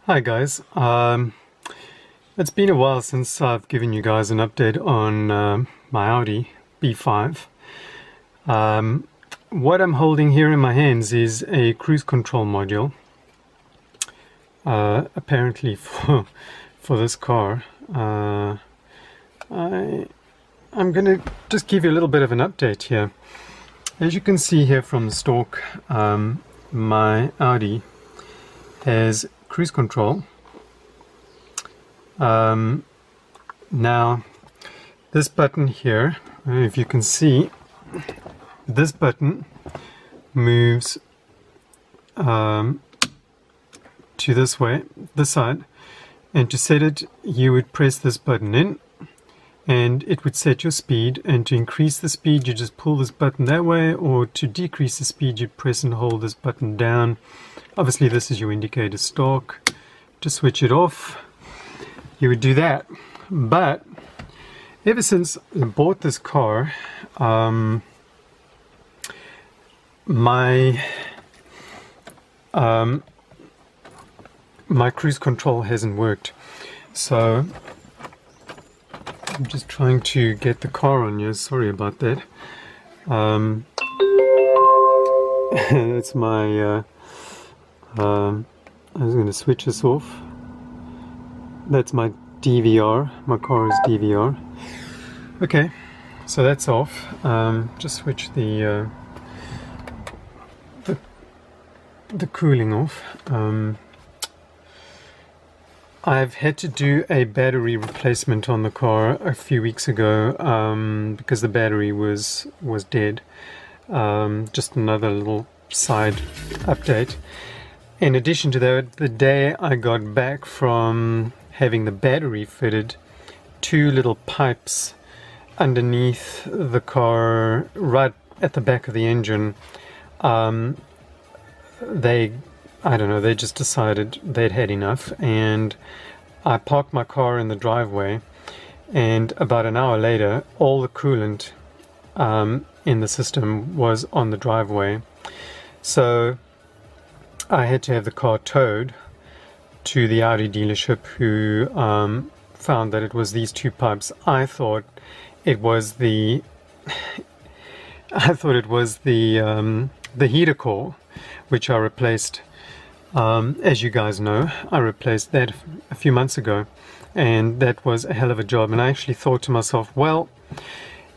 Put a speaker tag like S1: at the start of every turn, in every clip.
S1: Hi guys, it's been a while since I've given you guys an update on my Audi B5. What I'm holding here in my hands is a cruise control module, apparently for this car. I'm going to just give you a little bit of an update here. As you can see here from the stalk, my Audi has cruise control. Now this button here, I don't know if you can see, this button moves to this side, and to set it you would press this button in and it would set your speed, and to increase the speed you just pull this button that way, or to decrease the speed you press and hold this button down. Obviously this is your indicator stalk. To switch it off you would do that. But ever since I bought this car, my cruise control hasn't worked. So I'm just trying to get the car on you. Sorry about that. That's my I was going to switch this off. That's my DVR. My car is DVR. Okay, so that's off. Just switch the cooling off. I've had to do a battery replacement on the car a few weeks ago because the battery was dead. Just another little side update. In addition to that, the day I got back from having the battery fitted, two little pipes underneath the car, right at the back of the engine, they just decided they'd had enough, and I parked my car in the driveway, and about an hour later all the coolant in the system was on the driveway. So I had to have the car towed to the Audi dealership, who found that it was these two pipes. I thought it was the heater core, which I replaced. As you guys know, I replaced that a few months ago, and that was a hell of a job. And I actually thought to myself, well,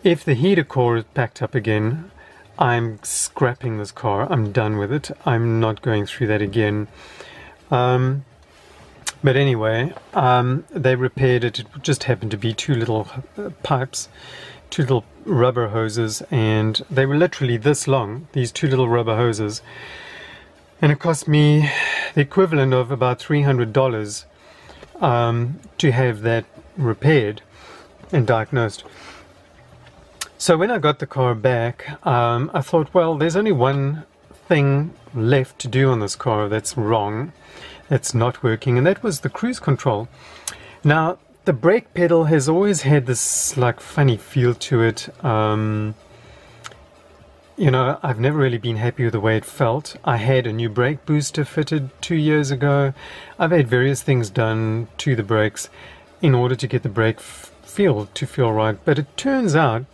S1: if the heater core is packed up again, I'm scrapping this car. I'm done with it. I'm not going through that again. But anyway, they repaired it. It just happened to be two little pipes, two little rubber hoses, and they were literally this long, these two little rubber hoses. And it cost me the equivalent of about $300 to have that repaired and diagnosed. So when I got the car back, I thought, well, there's only one thing left to do on this car that's wrong, that's not working, and that was the cruise control. Now, the brake pedal has always had this like funny feel to it. You know, I've never really been happy with the way it felt. I had a new brake booster fitted 2 years ago. I've had various things done to the brakes in order to get the brake feel to feel right, but it turns out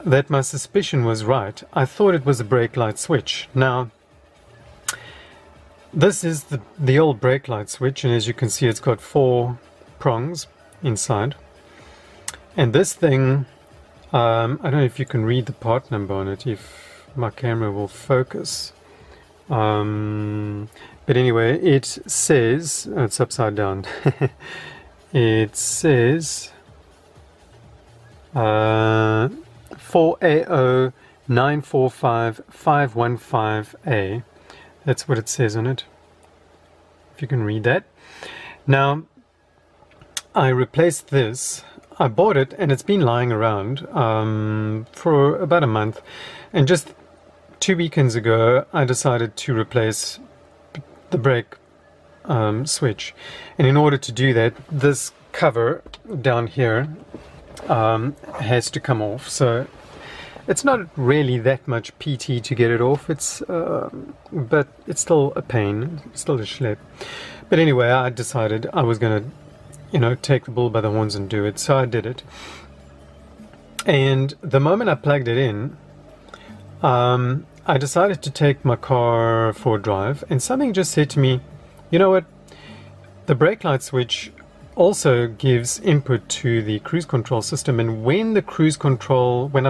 S1: that my suspicion was right. I thought it was a brake light switch. Now, this is the old brake light switch, and as you can see, it's got 4 prongs inside. And this thing, I don't know if you can read the part number on it, if my camera will focus. But anyway, it says, oh, it's upside down. It says 4AO945515A. That's what it says on it, if you can read that. Now, I replaced this. I bought it and it's been lying around for about a month, and just 2 weekends ago I decided to replace the brake switch, and in order to do that, this cover down here has to come off. So It's not really that much PT to get it off. But it's still a pain, still a schlep. But anyway, I decided I was going to, you know, take the bull by the horns and do it. So I did it. And the moment I plugged it in, I decided to take my car for a drive, and something just said to me, you know what, the brake light switch also gives input to the cruise control system, and when I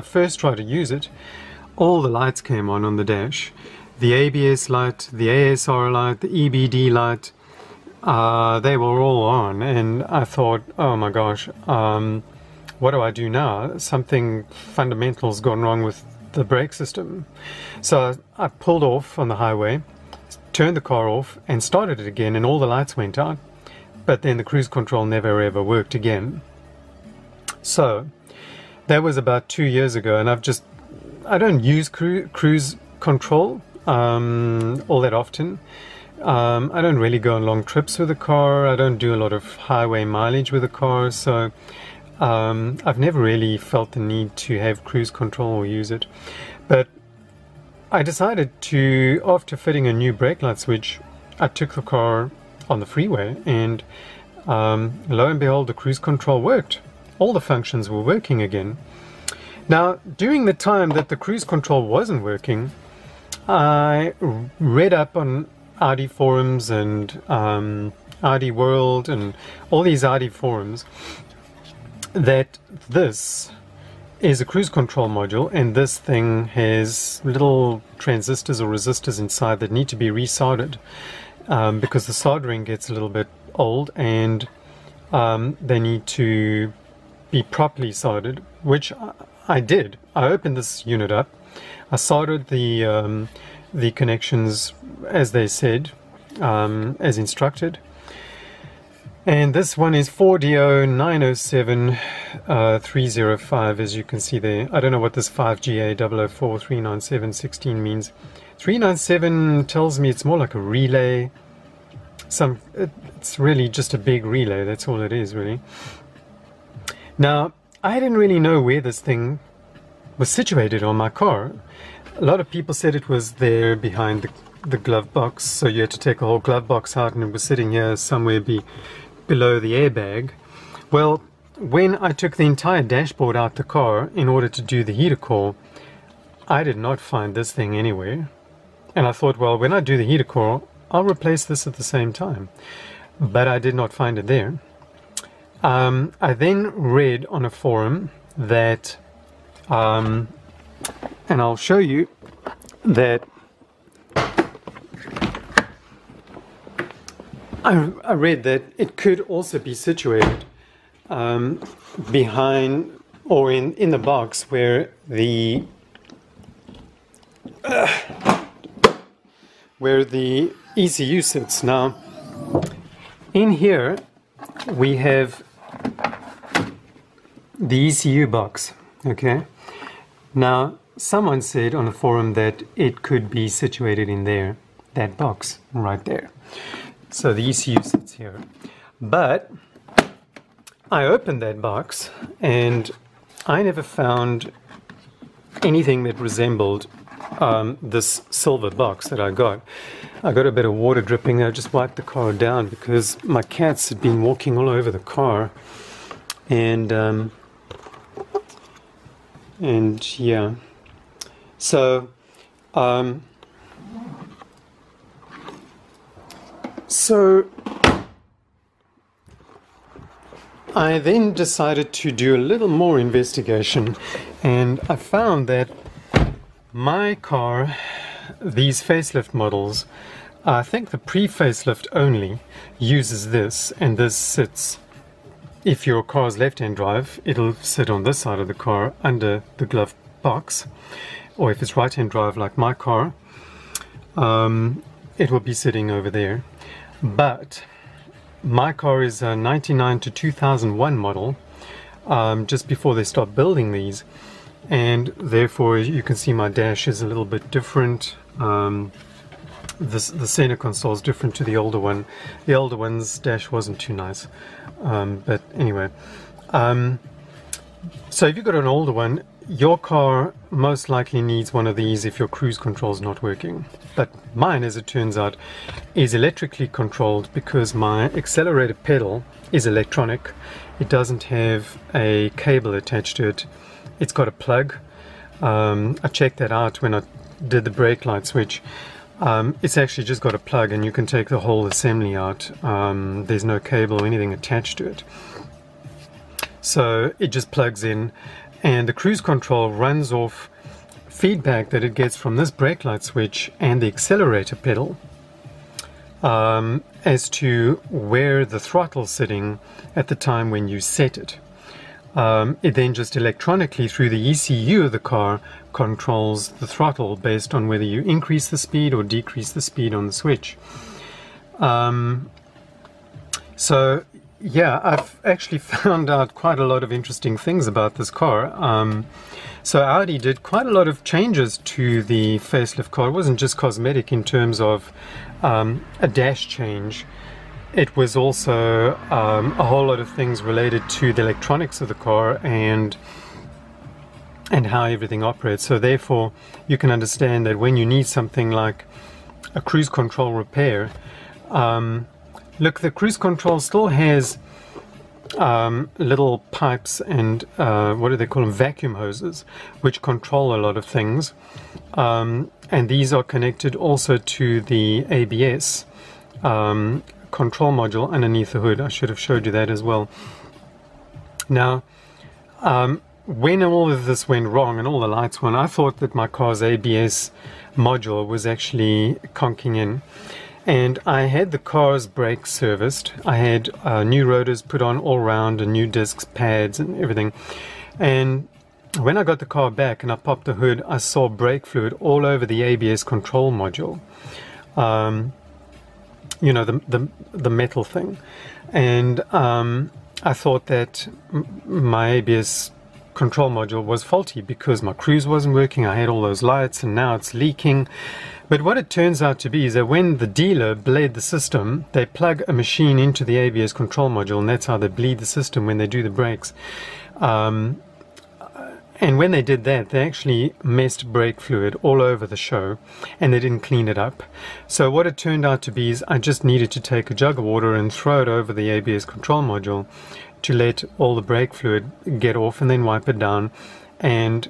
S1: first tried to use it, all the lights came on the dash. The ABS light, the ASR light, the EBD light, they were all on, and I thought, oh my gosh, what do I do now? Something fundamental's gone wrong with the brake system. So I pulled off on the highway, turned the car off and started it again, and all the lights went out, but then the cruise control never ever worked again. So that was about 2 years ago, and I don't use cruise control all that often. I don't really go on long trips with the car. I don't do a lot of highway mileage with the car, so I've never really felt the need to have cruise control or use it. But I decided to, after fitting a new brake light switch, I took the car on the freeway, and lo and behold, the cruise control worked. All the functions were working again. Now, during the time that the cruise control wasn't working, I read up on Audi forums and Audi World and all these Audi forums that this is a cruise control module, and this thing has little transistors or resistors inside that need to be resoldered because the soldering gets a little bit old, and they need to be properly soldered, which I did. I opened this unit up, I soldered the connections as they said, as instructed. And this one is 4DO907305, as you can see there. I don't know what this 5GA00439716 means. 397 tells me it's more like a relay. It's really just a big relay, that's all it is really. Now, I didn't really know where this thing was situated on my car. A lot of people said it was there behind the glove box, so you had to take the whole glove box out, and it was sitting here somewhere below the airbag. Well, when I took the entire dashboard out the car in order to do the heater core, I did not find this thing anywhere. And I thought, well, when I do the heater core, I'll replace this at the same time. But I did not find it there. I then read on a forum that, and I'll show you that I read that it could also be situated behind or in the box where the ECU sits. Now, in here we have the ECU box. Okay. Now, someone said on a forum that it could be situated in there, that box right there. So the ECU sits here. But I opened that box and I never found anything that resembled this silver box that I got. I got a bit of water dripping. I just wiped the car down because my cats had been walking all over the car. And yeah. So I then decided to do a little more investigation, and I found that my car, these facelift models, I think the pre-facelift only uses this, and this sits, if your car's left-hand drive, it'll sit on this side of the car under the glove box, or if it's right-hand drive like my car, it will be sitting over there. But my car is a 99 to 2001 model, just before they stopped building these, and therefore you can see my dash is a little bit different. The center console is different to the older one. The older one's dash wasn't too nice, but anyway. So if you've got an older one, your car most likely needs one of these if your cruise control is not working. But mine, as it turns out, is electrically controlled because my accelerator pedal is electronic. It doesn't have a cable attached to it. It's got a plug. I checked that out when I did the brake light switch. It's actually just got a plug and you can take the whole assembly out. There's no cable or anything attached to it. So it just plugs in, and the cruise control runs off feedback that it gets from this brake light switch and the accelerator pedal as to where the throttle's sitting at the time when you set it. It then just electronically through the ECU of the car controls the throttle based on whether you increase the speed or decrease the speed on the switch. So yeah, I've actually found out quite a lot of interesting things about this car. So Audi did quite a lot of changes to the facelift car. It wasn't just cosmetic in terms of a dash change. It was also a whole lot of things related to the electronics of the car and how everything operates. So therefore, you can understand that when you need something like a cruise control repair, look, the cruise control still has little pipes and what do they call them, vacuum hoses, which control a lot of things, and these are connected also to the ABS control module underneath the hood. I should have showed you that as well. Now when all of this went wrong and all the lights went, I thought that my car's ABS module was actually conking in. And I had the car's brakes serviced. I had new rotors put on all round and new discs, pads and everything. And when I got the car back and I popped the hood, I saw brake fluid all over the ABS control module. You know, the metal thing. And I thought that my ABS control module was faulty because my cruise wasn't working. I had all those lights and now it's leaking. But what it turns out to be is that when the dealer bled the system, they plug a machine into the ABS control module, and that's how they bleed the system when they do the brakes. And when they did that, they actually messed brake fluid all over the show, and they didn't clean it up. So what it turned out to be is I just needed to take a jug of water and throw it over the ABS control module to let all the brake fluid get off and then wipe it down. And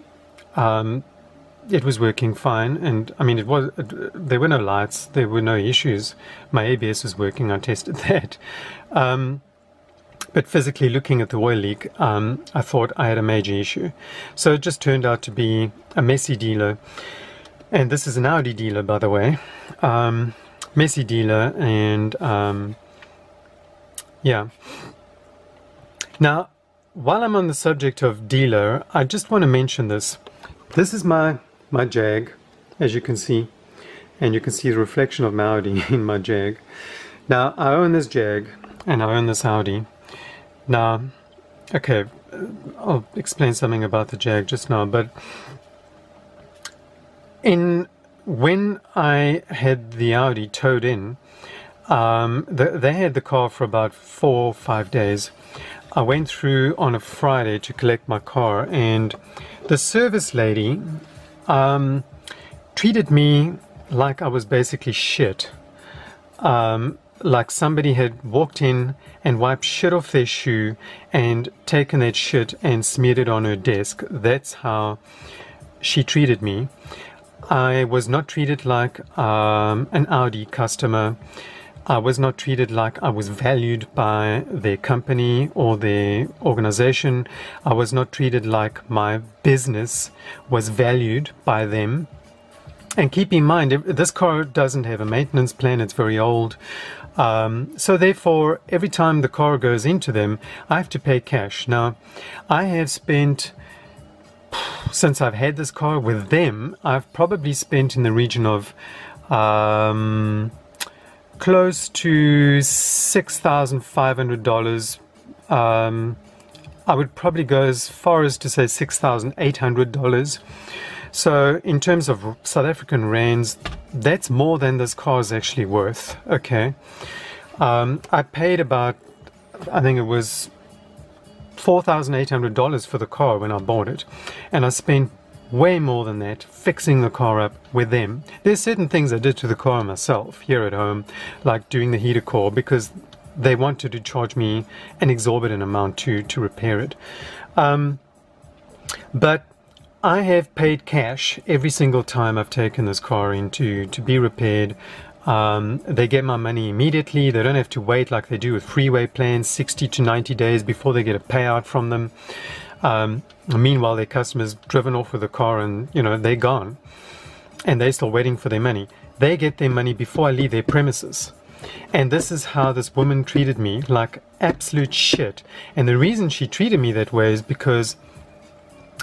S1: it was working fine, and I mean there were no lights, there were no issues. My ABS was working, I tested that. But physically looking at the oil leak, I thought I had a major issue. So it just turned out to be a messy dealer. And this is an Audi dealer, by the way. Messy dealer, and yeah. Now, while I'm on the subject of dealer, I just want to mention this. This is my Jag, as you can see, and you can see the reflection of my Audi in my Jag. Now I own this Jag and I own this Audi. Now, okay, I'll explain something about the Jag just now, but when I had the Audi towed in, they had the car for about 4 or 5 days. I went through on a Friday to collect my car, and the service lady treated me like I was basically shit. Like somebody had walked in and wiped shit off their shoe and taken that shit and smeared it on her desk. That's how she treated me. I was not treated like an Audi customer. I was not treated like I was valued by their company or their organization. I was not treated like my business was valued by them. And keep in mind, this car doesn't have a maintenance plan, it's very old. So therefore, every time the car goes into them, I have to pay cash. Now, I have spent, since I've had this car with them, I've probably spent in the region of close to $6,500. I would probably go as far as to say $6,800. So in terms of South African rands, that's more than this car is actually worth. Okay, I paid about, I think it was $4,800 for the car when I bought it, and I spent way more than that fixing the car up with them. There's certain things I did to the car myself here at home, like doing the heater core, because they wanted to charge me an exorbitant amount to repair it. But I have paid cash every single time I've taken this car in to be repaired. They get my money immediately. They don't have to wait like they do with freeway plans, 60 to 90 days before they get a payout from them. Meanwhile, their customers driven off with the car and, you know, they're gone. And they're still waiting for their money. They get their money before I leave their premises. And this is how this woman treated me, like absolute shit. And the reason she treated me that way is because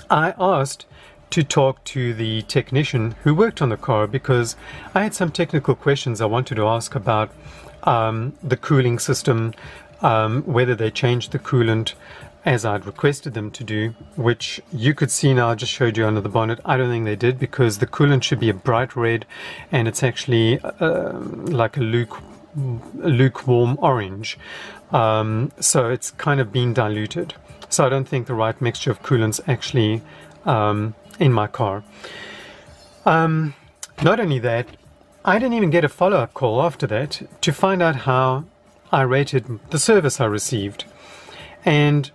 S1: I asked to talk to the technician who worked on the car, because I had some technical questions I wanted to ask about the cooling system, whether they changed the coolant as I'd requested them to do, which you could see now. I just showed you under the bonnet. I don't think they did, because the coolant should be a bright red and it's actually like a lukewarm orange. So it's kind of been diluted. So I don't think the right mixture of coolant's actually in my car. Not only that, I didn't even get a follow-up call after that to find out how I rated the service I received. And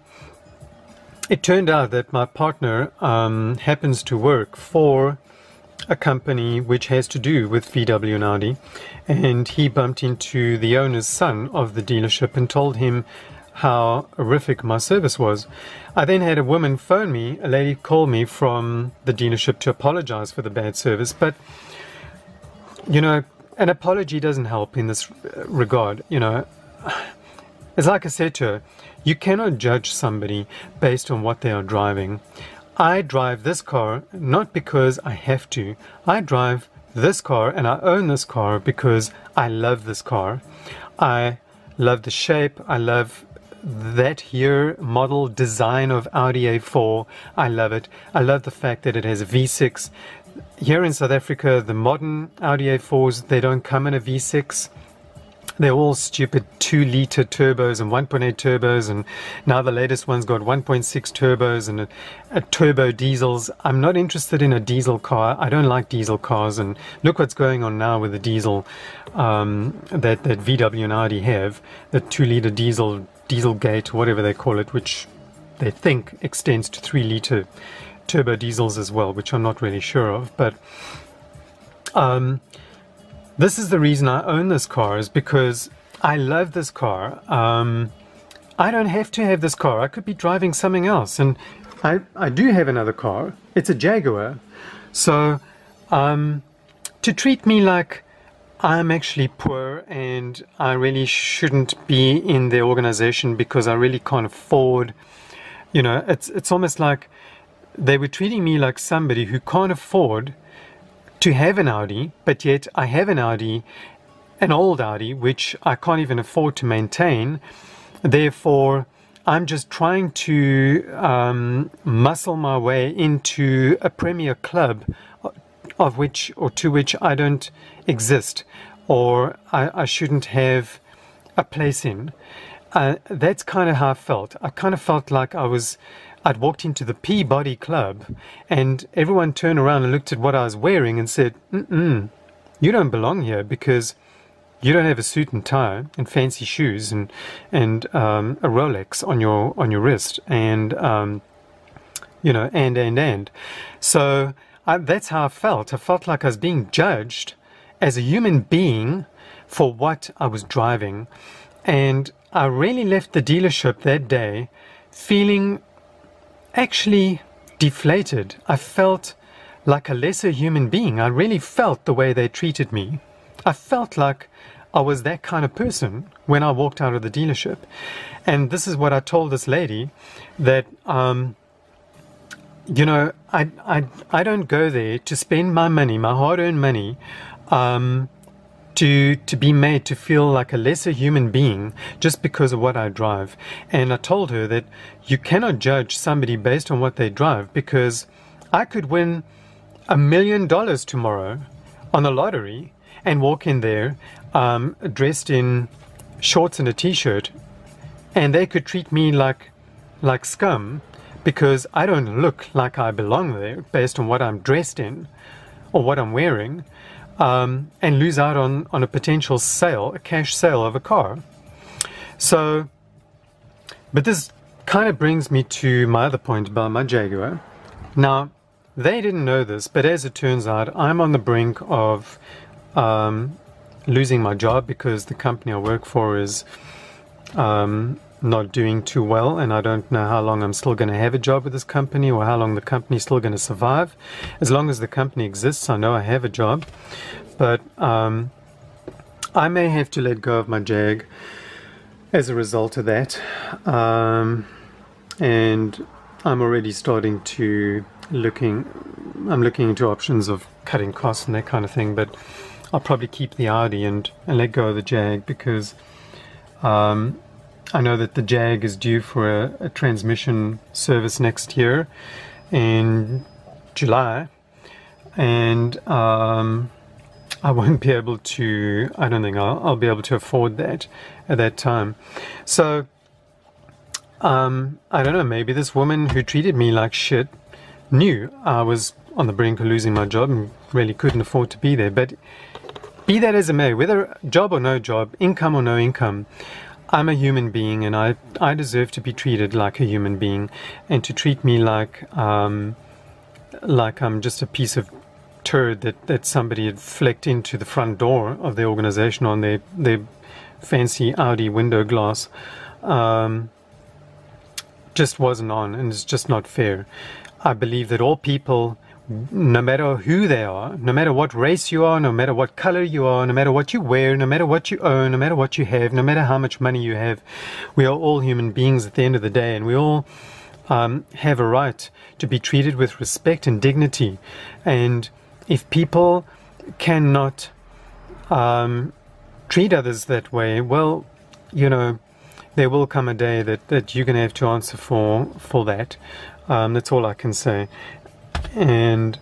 S1: it turned out that my partner happens to work for a company which has to do with VW and Audi, and he bumped into the owner's son of the dealership and told him how horrific my service was. I then had a woman phone me, a lady called me from the dealership to apologize for the bad service, but you know, an apology doesn't help in this regard. You know, it's like I said to her, you cannot judge somebody based on what they are driving. I drive this car not because I have to. I drive this car and I own this car because I love this car. I love the shape. I love that here model design of Audi A4. I love it. I love the fact that it has a V6. Here in South Africa, the modern Audi A4s, they don't come in a V6. They're all stupid 2-liter turbos and 1.8 turbos, and now the latest one's got 1.6 turbos and a turbo diesels. I'm not interested in a diesel car. I don't like diesel cars, and look what's going on now with the diesel that VW and Audi have, the 2-liter diesel gate, whatever they call it, which they think extends to 3-liter turbo diesels as well, which I'm not really sure of. But this is the reason I own this car, is because I love this car. I don't have to have this car. I could be driving something else, and I do have another car. It's a Jaguar. So to treat me like I'm actually poor and I really shouldn't be in the organization because I really can't afford, you know, it's almost like they were treating me like somebody who can't afford to have an Audi, but yet I have an Audi, an old Audi, which I can't even afford to maintain. Therefore, I'm just trying to muscle my way into a premier club of which, or to which I don't exist, or I shouldn't have a place in. That's kind of how I felt. I kind of felt like I'd walked into the Peabody Club and everyone turned around and looked at what I was wearing and said, you don't belong here because you don't have a suit and tie and fancy shoes and a Rolex on your wrist and you know, and. So that's how I felt. I felt like I was being judged as a human being for what I was driving. And I really left the dealership that day feeling actually deflated. I felt like a lesser human being. I really felt the way they treated me. I felt like I was that kind of person when I walked out of the dealership. And this is what I told this lady, that you know, I don't go there to spend my money, my hard-earned money, to be made to feel like a lesser human being just because of what I drive. And I told her that you cannot judge somebody based on what they drive, because I could win $1 million tomorrow on the lottery and walk in there dressed in shorts and a t-shirt, and they could treat me like like scum because I don't look like I belong there based on what I'm dressed in or what I'm wearing, and lose out on a potential sale, a cash sale of a car. So, but this kind of brings me to my other point about my Jaguar. Now, they didn't know this, but as it turns out, I'm on the brink of losing my job because the company I work for is not doing too well, and I don't know how long I'm still going to have a job with this company or how long the company's still going to survive. As long as the company exists, I know I have a job, but I may have to let go of my Jag as a result of that, and I'm already starting to looking into options of cutting costs and that kind of thing, but I'll probably keep the Audi and let go of the Jag because I know that the Jag is due for a transmission service next year in July, and I won't be able to, I don't think I'll be able to afford that at that time. So I don't know, maybe this woman who treated me like shit knew I was on the brink of losing my job and really couldn't afford to be there. But be that as it may, whether job or no job, income or no income, I'm a human being, and I deserve to be treated like a human being, and to treat me like I'm just a piece of turd that somebody had flicked into the front door of the organization on their fancy Audi window glass just wasn't on, and it's just not fair. I believe that all people, no matter who they are, no matter what race you are, no matter what color you are, no matter what you wear, no matter what you own, no matter what you have, no matter how much money you have, we are all human beings at the end of the day, and we all have a right to be treated with respect and dignity. And if people cannot treat others that way, well, you know, there will come a day that you're going to have to answer for that. That's all I can say. And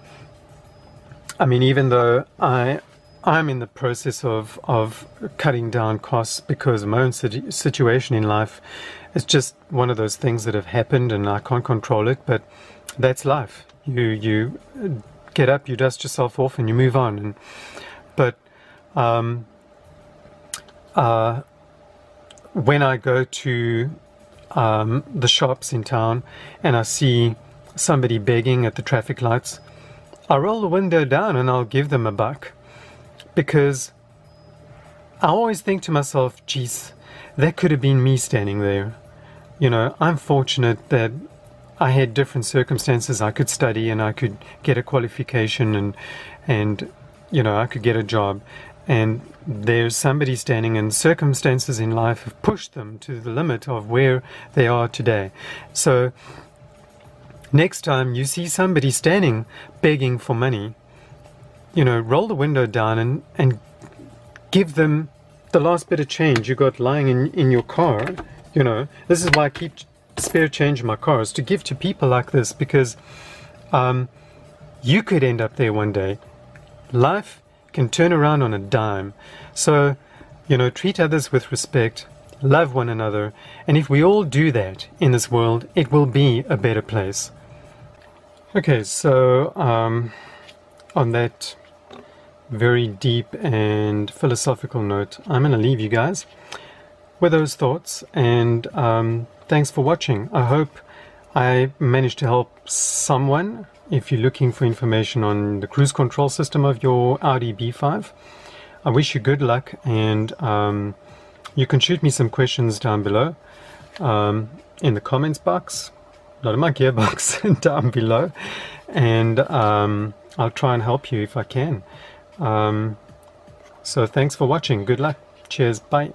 S1: I mean, even though I'm in the process of cutting down costs because of my own situation in life, it's just one of those things that have happened and I can't control it, but that's life. You get up, you dust yourself off, and you move on. But when I go to the shops in town and I see somebody begging at the traffic lights, I roll the window down and I'll give them $1, because I always think to myself, geez, that could have been me standing there. You know, I'm fortunate that I had different circumstances. I could study and I could get a qualification and you know, I could get a job. And there's somebody standing, and circumstances in life have pushed them to the limit of where they are today. So next time you see somebody standing begging for money, you know, roll the window down and give them the last bit of change you got lying in your car. You know, this is why I keep spare change in my car, is to give to people like this, because you could end up there one day. Life can turn around on a dime. So, you know, treat others with respect, love one another, and if we all do that in this world, it will be a better place. Okay, so on that very deep and philosophical note, I'm going to leave you guys with those thoughts, and thanks for watching. I hope I managed to help someone. If you're looking for information on the cruise control system of your Audi B5, I wish you good luck, and you can shoot me some questions down below in the comments box, not in my gearbox, down below, and I'll try and help you if I can. So thanks for watching. Good luck. Cheers. Bye.